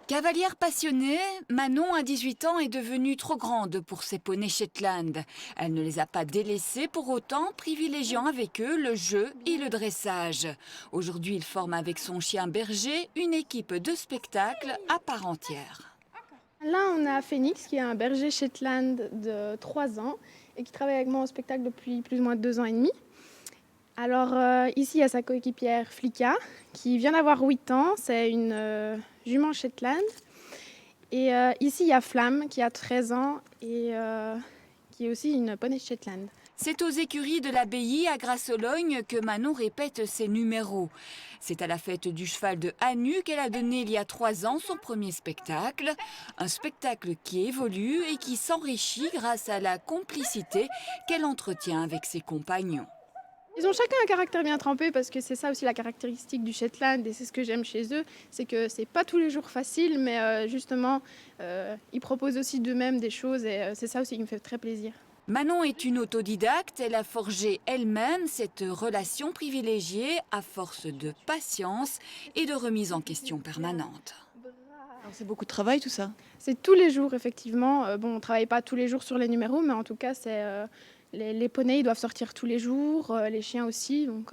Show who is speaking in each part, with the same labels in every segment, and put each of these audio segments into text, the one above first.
Speaker 1: Cavalière passionnée, Manon, à 18 ans, est devenue trop grande pour ses poneys Shetland. Elle ne les a pas délaissés pour autant, privilégiant avec eux le jeu et le dressage. Aujourd'hui, il forme avec son chien berger une équipe de spectacle à part entière.
Speaker 2: Là, on a Phoenix, qui est un berger Shetland de 3 ans et qui travaille avec moi au spectacle depuis plus ou moins 2 ans et demi. Alors ici, il y a sa coéquipière Flicka, qui vient d'avoir 8 ans. C'est une jument Shetland. Et ici, il y a Flamme, qui a 13 ans et qui est aussi une poney Shetland.
Speaker 1: C'est aux écuries de l'abbaye à Grasse-Sologne que Manon répète ses numéros. C'est à la fête du cheval de Hanu qu'elle a donné il y a 3 ans son premier spectacle. Un spectacle qui évolue et qui s'enrichit grâce à la complicité qu'elle entretient avec ses compagnons.
Speaker 2: Ils ont chacun un caractère bien trempé parce que c'est ça aussi la caractéristique du Shetland et c'est ce que j'aime chez eux, c'est que c'est pas tous les jours facile, mais justement ils proposent aussi d'eux-mêmes des choses et c'est ça aussi qui me fait très plaisir.
Speaker 1: Manon est une autodidacte, elle a forgé elle-même cette relation privilégiée à force de patience et de remise en question permanente.
Speaker 3: Alors c'est beaucoup de travail tout ça.
Speaker 2: C'est tous les jours effectivement, bon on travaille pas tous les jours sur les numéros mais en tout cas c'est les poneys ils doivent sortir tous les jours, les chiens aussi, donc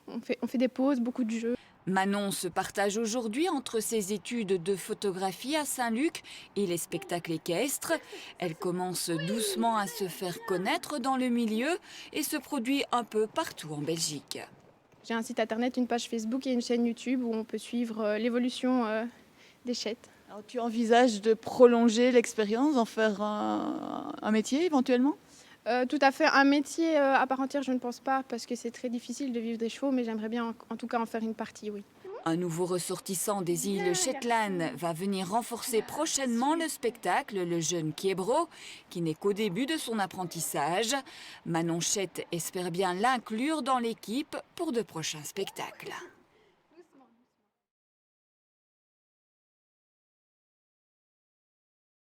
Speaker 2: on fait des pauses, beaucoup de jeux.
Speaker 1: Manon se partage aujourd'hui entre ses études de photographie à Saint-Luc et les spectacles équestres. Elle commence doucement à se faire connaître dans le milieu et se produit un peu partout en Belgique.
Speaker 2: J'ai un site internet, une page Facebook et une chaîne YouTube où on peut suivre l'évolution des chètes.
Speaker 3: Alors tu envisages de prolonger l'expérience, d'en faire un métier éventuellement?
Speaker 2: Tout à fait, un métier à part entière, je ne pense pas, parce que c'est très difficile de vivre des chevaux, mais j'aimerais bien en tout cas en faire une partie, oui.
Speaker 1: Un nouveau ressortissant des îles Shetland va venir renforcer prochainement le spectacle, le jeune Kiebro, qui n'est qu'au début de son apprentissage. Manon Chette espère bien l'inclure dans l'équipe pour de prochains spectacles.